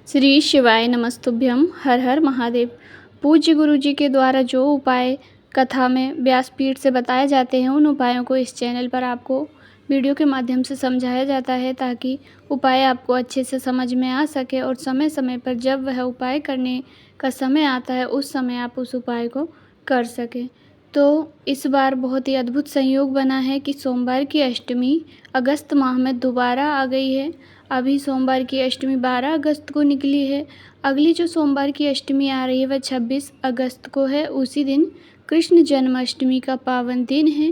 श्री शिवाय नमस्तुभ्यम। हर हर महादेव। पूज्य गुरु जी के द्वारा जो उपाय कथा में व्यासपीठ से बताए जाते हैं, उन उपायों को इस चैनल पर आपको वीडियो के माध्यम से समझाया जाता है ताकि उपाय आपको अच्छे से समझ में आ सके और समय समय पर जब वह उपाय करने का समय आता है उस समय आप उस उपाय को कर सकें। तो इस बार बहुत ही अद्भुत संयोग बना है कि सोमवार की अष्टमी अगस्त माह में दोबारा आ गई है। अभी सोमवार की अष्टमी 12 अगस्त को निकली है। अगली जो सोमवार की अष्टमी आ रही है वह 26 अगस्त को है। उसी दिन कृष्ण जन्माष्टमी का पावन दिन है।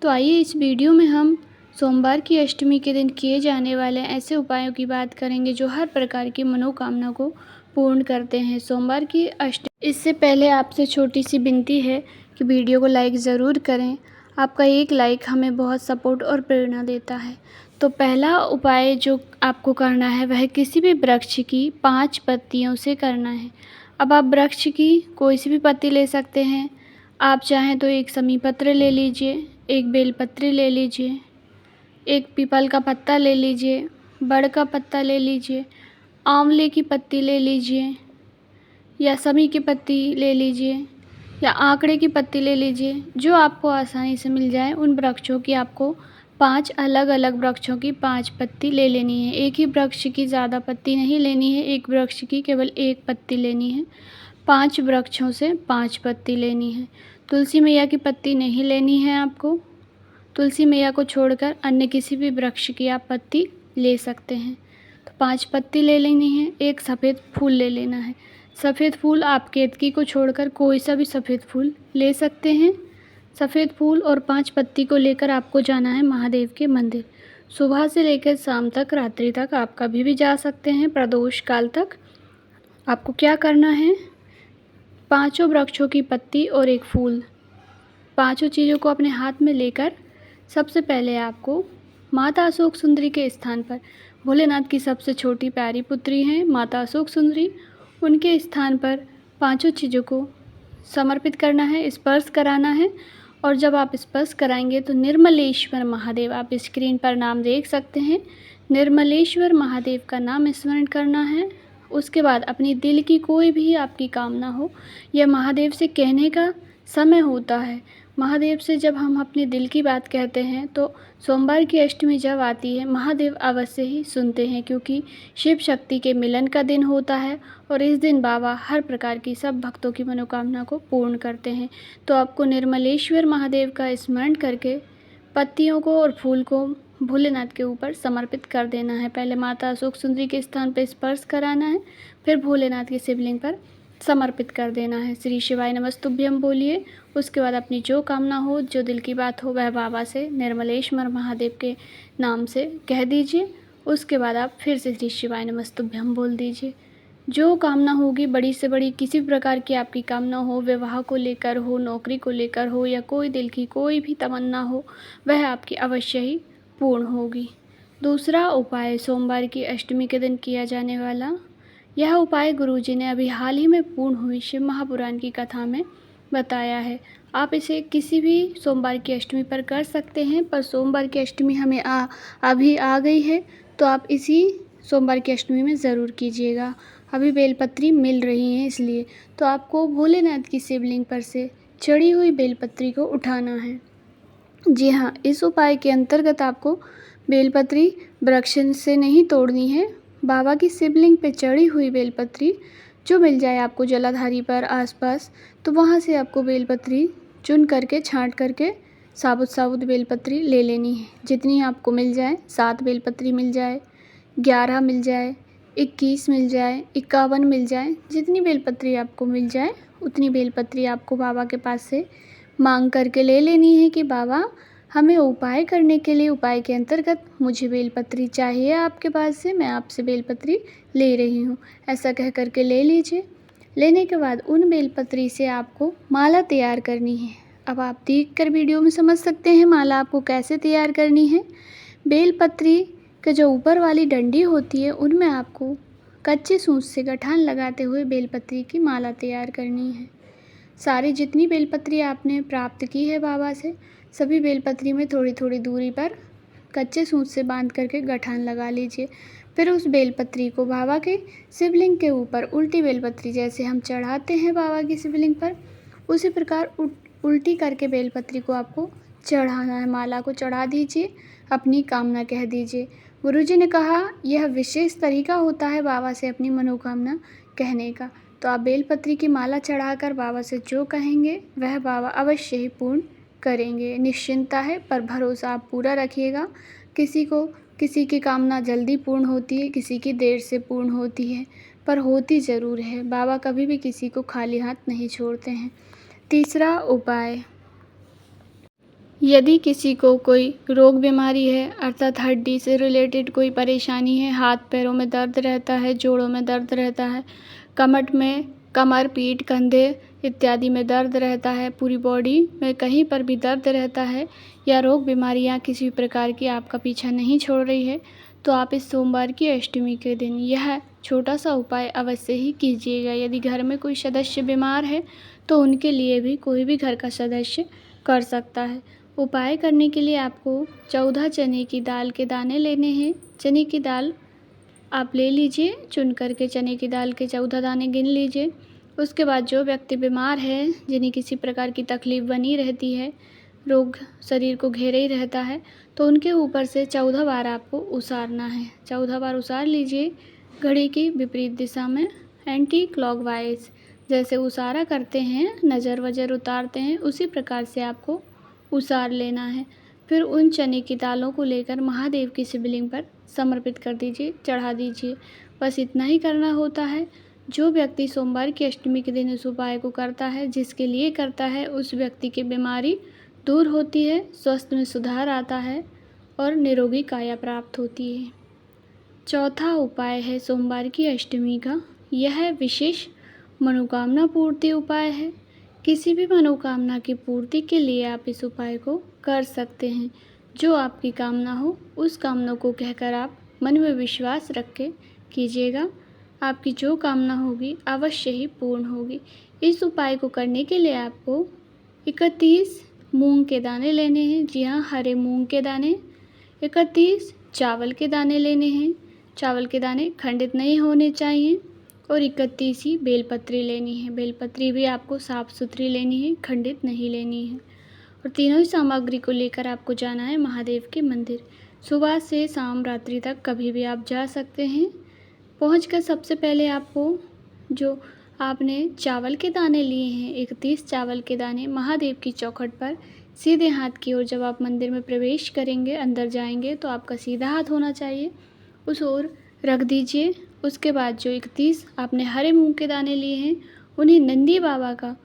तो आइए इस वीडियो में हम सोमवार की अष्टमी के दिन किए जाने वाले ऐसे उपायों की बात करेंगे जो हर प्रकार की मनोकामना को पूर्ण करते हैं। सोमवार की अष्टमी इससे पहले आपसे छोटी सी विनती है कि वीडियो को लाइक ज़रूर करें। आपका एक लाइक हमें बहुत सपोर्ट और प्रेरणा देता है। तो पहला उपाय जो आपको करना है वह किसी भी वृक्ष की 5 पत्तियों से करना है। अब आप वृक्ष की कोई सी भी पत्ती ले सकते हैं। आप चाहें तो एक समी पत्र ले लीजिए, एक बेलपत्री ले लीजिए, एक पीपल का पत्ता ले लीजिए, बड़ का पत्ता ले लीजिए, आंवले की पत्ती ले लीजिए या समी की पत्ती ले लीजिए या आंकड़े की पत्ती ले लीजिए। जो आपको आसानी से मिल जाए उन वृक्षों की आपको 5 अलग अलग वृक्षों की 5 पत्ती ले लेनी है। एक ही वृक्ष की ज़्यादा पत्ती नहीं लेनी है, एक वृक्ष की केवल एक पत्ती लेनी है। 5 वृक्षों से 5 पत्ती लेनी है। तुलसी मैया की पत्ती नहीं लेनी है आपको। तुलसी मैया को छोड़कर अन्य किसी भी वृक्ष की आप पत्ती ले सकते हैं। तो 5 पत्ती ले लेनी है। एक सफ़ेद फूल ले लेना है। सफ़ेद फूल आप केतकी को छोड़कर कोई सा भी सफ़ेद फूल ले सकते हैं। सफ़ेद फूल और 5 पत्ती को लेकर आपको जाना है महादेव के मंदिर। सुबह से लेकर शाम तक, रात्रि तक आप कभी भी जा सकते हैं, प्रदोष काल तक। आपको क्या करना है, 5 वृक्षों की पत्ती और एक फूल, 5 चीज़ों को अपने हाथ में लेकर सबसे पहले आपको माता अशोक सुंदरी के स्थान पर, भोलेनाथ की सबसे छोटी प्यारी पुत्री हैं माता अशोक सुंदरी, उनके स्थान पर 5 चीज़ों को समर्पित करना है, स्पर्श कराना है। और जब आप स्पर्श कराएंगे तो निर्मलेश्वर महादेव, आप स्क्रीन पर नाम देख सकते हैं, निर्मलेश्वर महादेव का नाम स्मरण करना है। उसके बाद अपनी दिल की कोई भी आपकी कामना हो, यह महादेव से कहने का समय होता है। महादेव से जब हम अपने दिल की बात कहते हैं तो सोमवार की अष्टमी जब आती है महादेव अवश्य ही सुनते हैं, क्योंकि शिव शक्ति के मिलन का दिन होता है और इस दिन बाबा हर प्रकार की सब भक्तों की मनोकामना को पूर्ण करते हैं। तो आपको निर्मलेश्वर महादेव का स्मरण करके पत्तियों को और फूल को भोलेनाथ के ऊपर समर्पित कर देना है। पहले माता अशोक सुंदरी के स्थान पर स्पर्श कराना है, फिर भोलेनाथ के शिवलिंग पर समर्पित कर देना है। श्री शिवाय नमस्तुभ्यम बोलिए। उसके बाद अपनी जो कामना हो, जो दिल की बात हो, वह बाबा से निर्मलेश्वर महादेव के नाम से कह दीजिए। उसके बाद आप फिर से श्री शिवाय नमस्तुभ्यम बोल दीजिए। जो कामना होगी, बड़ी से बड़ी किसी भी प्रकार की आपकी कामना हो, विवाह को लेकर हो, नौकरी को लेकर हो या कोई दिल की कोई भी तमन्ना हो, वह आपकी अवश्य ही पूर्ण होगी। दूसरा उपाय सोमवार की अष्टमी के दिन किया जाने वाला, यह उपाय गुरुजी ने अभी हाल ही में पूर्ण हुई शिव महापुराण की कथा में बताया है। आप इसे किसी भी सोमवार की अष्टमी पर कर सकते हैं, पर सोमवार की अष्टमी हमें अभी आ गई है तो आप इसी सोमवार की अष्टमी में ज़रूर कीजिएगा। अभी बेलपत्री मिल रही हैं इसलिए। तो आपको भोलेनाथ की शिवलिंग पर से चढ़ी हुई बेलपत्री को उठाना है। जी हाँ, इस उपाय के अंतर्गत आपको बेलपत्री वृक्ष से नहीं तोड़नी है। बाबा की शिवलिंग पे चढ़ी हुई बेलपत्री जो मिल जाए आपको जलाधारी पर आसपास, तो वहाँ से आपको बेलपत्री चुन करके, छांट करके साबुत साबुत बेलपत्री ले लेनी है। जितनी आपको मिल जाए, 7 बेलपत्री मिल जाए, 11 मिल जाए, 21 मिल जाए, 51 मिल जाए, जितनी बेलपत्री आपको मिल जाए उतनी बेलपत्री आपको बाबा के पास से मांग करके ले लेनी है कि बाबा हमें उपाय करने के लिए, उपाय के अंतर्गत मुझे बेलपत्री चाहिए आपके पास से, मैं आपसे बेलपत्री ले रही हूँ, ऐसा कह करके ले लीजिए। लेने के बाद उन बेलपत्री से आपको माला तैयार करनी है। अब आप देखकर वीडियो में समझ सकते हैं माला आपको कैसे तैयार करनी है। बेलपत्री के जो ऊपर वाली डंडी होती है उनमें आपको कच्चे सूत से गठान लगाते हुए बेलपत्री की माला तैयार करनी है। सारी जितनी बेलपत्री आपने प्राप्त की है बाबा से, सभी बेलपत्री में थोड़ी थोड़ी दूरी पर कच्चे सूत से बांध करके गठान लगा लीजिए। फिर उस बेलपत्री को बाबा के शिवलिंग के ऊपर उल्टी बेलपत्री जैसे हम चढ़ाते हैं बाबा की शिवलिंग पर, उसी प्रकार उल्टी करके बेलपत्री को आपको चढ़ाना है। माला को चढ़ा दीजिए, अपनी कामना कह दीजिए। गुरुजी ने कहा यह विशेष तरीका होता है बाबा से अपनी मनोकामना कहने का। तो आप बेलपत्री की माला चढ़ाकर बाबा से जो कहेंगे वह बाबा अवश्य ही पूर्ण करेंगे। निश्चिंता है, पर भरोसा आप पूरा रखिएगा। किसी की कामना जल्दी पूर्ण होती है, किसी की देर से पूर्ण होती है, पर होती ज़रूर है। बाबा कभी भी किसी को खाली हाथ नहीं छोड़ते हैं। तीसरा उपाय, यदि किसी को कोई रोग बीमारी है अर्थात हड्डी से रिलेटेड कोई परेशानी है, हाथ पैरों में दर्द रहता है, जोड़ों में दर्द रहता है, कमर, पीठ, कंधे इत्यादि में दर्द रहता है, पूरी बॉडी में कहीं पर भी दर्द रहता है, या रोग बीमारियां किसी प्रकार की आपका पीछा नहीं छोड़ रही है, तो आप इस सोमवार की अष्टमी के दिन यह छोटा सा उपाय अवश्य ही कीजिएगा। यदि घर में कोई सदस्य बीमार है तो उनके लिए भी कोई भी घर का सदस्य कर सकता है। उपाय करने के लिए आपको 14 चने की दाल के दाने लेने हैं। चने की दाल आप ले लीजिए, चुन करके चने की दाल के 14 दाने गिन लीजिए। उसके बाद जो व्यक्ति बीमार है, जिन्हें किसी प्रकार की तकलीफ़ बनी रहती है, रोग शरीर को घेरे ही रहता है, तो उनके ऊपर से 14 बार आपको उसारना है। 14 बार उसार लीजिए, घड़ी की विपरीत दिशा में एंटी क्लॉकवाइज। जैसे उसारा करते हैं, नज़र वज़र उतारते हैं, उसी प्रकार से आपको उसार लेना है। फिर उन चने की दालों को लेकर महादेव की शिवलिंग पर समर्पित कर दीजिए, चढ़ा दीजिए। बस इतना ही करना होता है। जो व्यक्ति सोमवार की अष्टमी के दिन इस उपाय को करता है, जिसके लिए करता है, उस व्यक्ति की बीमारी दूर होती है, स्वास्थ्य में सुधार आता है और निरोगी काया प्राप्त होती है। चौथा उपाय है सोमवार की अष्टमी का, यह विशेष मनोकामना पूर्ति उपाय है। किसी भी मनोकामना की पूर्ति के लिए आप इस उपाय को कर सकते हैं। जो आपकी कामना हो उस कामना को कहकर आप मन में विश्वास रख के कीजिएगा। आपकी जो कामना होगी अवश्य ही पूर्ण होगी। इस उपाय को करने के लिए आपको 31 मूंग के दाने लेने हैं। जी हाँ, हरे मूंग के दाने। 31 चावल के दाने लेने हैं। चावल के दाने खंडित नहीं होने चाहिए। और 31 ही बेलपत्री लेनी है। बेलपत्री भी आपको साफ़ सुथरी लेनी है, खंडित नहीं लेनी है। और तीनों ही सामग्री को लेकर आपको जाना है महादेव के मंदिर। सुबह से शाम रात्रि तक कभी भी आप जा सकते हैं। पहुंचकर सबसे पहले आपको जो आपने चावल के दाने लिए हैं, 31 चावल के दाने महादेव की चौखट पर सीधे हाथ की ओर, जब आप मंदिर में प्रवेश करेंगे, अंदर जाएंगे, तो आपका सीधा हाथ होना चाहिए, उस ओर रख दीजिए। उसके बाद जो 31 आपने हरे मूंग के दाने लिए हैं, उन्हें नंदी बाबा का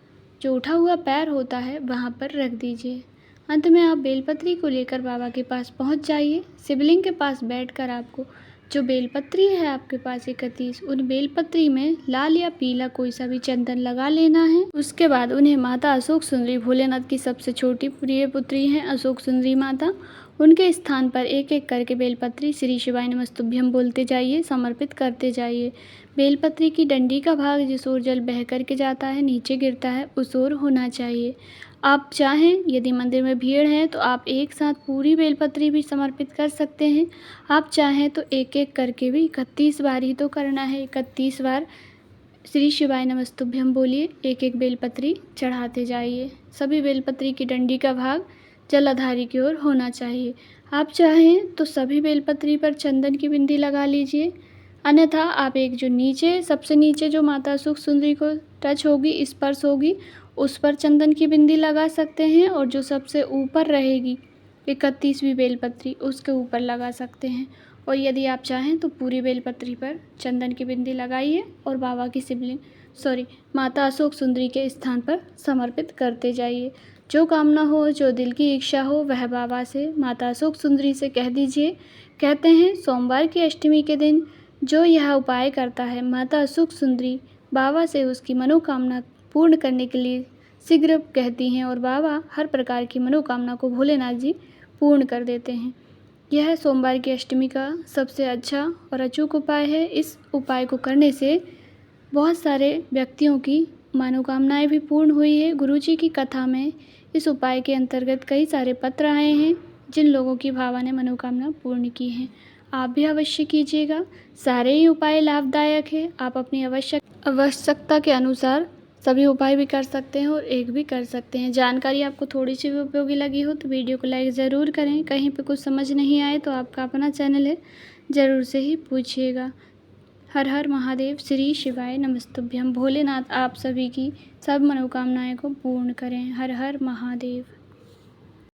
जो उठा हुआ पैर होता है वहाँ पर रख दीजिए। अंत में आप बेलपत्री को लेकर बाबा के पास पहुँच जाइए। शिवलिंग के पास बैठकर आपको जो बेलपत्री है आपके पास 31, उन बेलपत्री में लाल या पीला कोई सा भी चंदन लगा लेना है। उसके बाद उन्हें माता अशोक सुंदरी, भोलेनाथ की सबसे छोटी प्रिय पुत्री हैं अशोक सुंदरी माता, उनके स्थान पर एक एक करके बेलपत्री श्री शिवाय नमस्तुभ्यम बोलते जाइए, समर्पित करते जाइए। बेलपत्री की डंडी का भाग जिस ओर जल बह करके जाता है, नीचे गिरता है, उस ओर होना चाहिए। आप चाहें, यदि मंदिर में भीड़ है तो आप एक साथ पूरी बेलपत्री भी समर्पित कर सकते हैं। आप चाहें तो एक एक करके भी 31 बार ही तो करना है। 31 बार श्री शिवाय नमस्तुभ्यम बोलिए, एक एक बेलपत्री चढ़ाते जाइए। सभी बेलपत्री की डंडी का भाग जलाधारी की ओर होना चाहिए। आप चाहें तो सभी बेलपत्री पर चंदन की बिंदी लगा लीजिए, अन्यथा आप एक जो नीचे, सबसे नीचे जो माता अशोक सुंदरी को टच होगी, स्पर्श होगी, उस पर चंदन की बिंदी लगा सकते हैं। और जो सबसे ऊपर रहेगी 31वीं बेलपत्री, उसके ऊपर लगा सकते हैं। और यदि आप चाहें तो पूरी बेलपत्री पर चंदन की बिंदी लगाइए और बाबा की माता अशोक सुंदरी के स्थान पर समर्पित करते जाइए। जो कामना हो, जो दिल की इच्छा हो, वह बाबा से, माता अशोक सुंदरी से कह दीजिए। कहते हैं सोमवार की अष्टमी के दिन जो यह उपाय करता है, माता अशोक सुंदरी बाबा से उसकी मनोकामना पूर्ण करने के लिए शीघ्र कहती हैं और बाबा हर प्रकार की मनोकामना को भोलेनाथ जी पूर्ण कर देते हैं। यह सोमवार की अष्टमी का सबसे अच्छा और अचूक उपाय है। इस उपाय को करने से बहुत सारे व्यक्तियों की मनोकामनाएं भी पूर्ण हुई है। गुरुजी की कथा में इस उपाय के अंतर्गत कई सारे पत्र आए हैं जिन लोगों की बाबा ने मनोकामना पूर्ण की हैं। आप भी अवश्य कीजिएगा। सारे ही उपाय लाभदायक हैं। आप अपनी आवश्यकता के अनुसार सभी उपाय भी कर सकते हैं और एक भी कर सकते हैं। जानकारी आपको थोड़ी सी भी उपयोगी लगी हो तो वीडियो को लाइक ज़रूर करें। कहीं पे कुछ समझ नहीं आए तो आपका अपना चैनल है, ज़रूर से ही पूछिएगा। हर हर महादेव। श्री शिवाय नमस्तुभ्यम। भोलेनाथ आप सभी की सब मनोकामनाएं को पूर्ण करें। हर हर महादेव।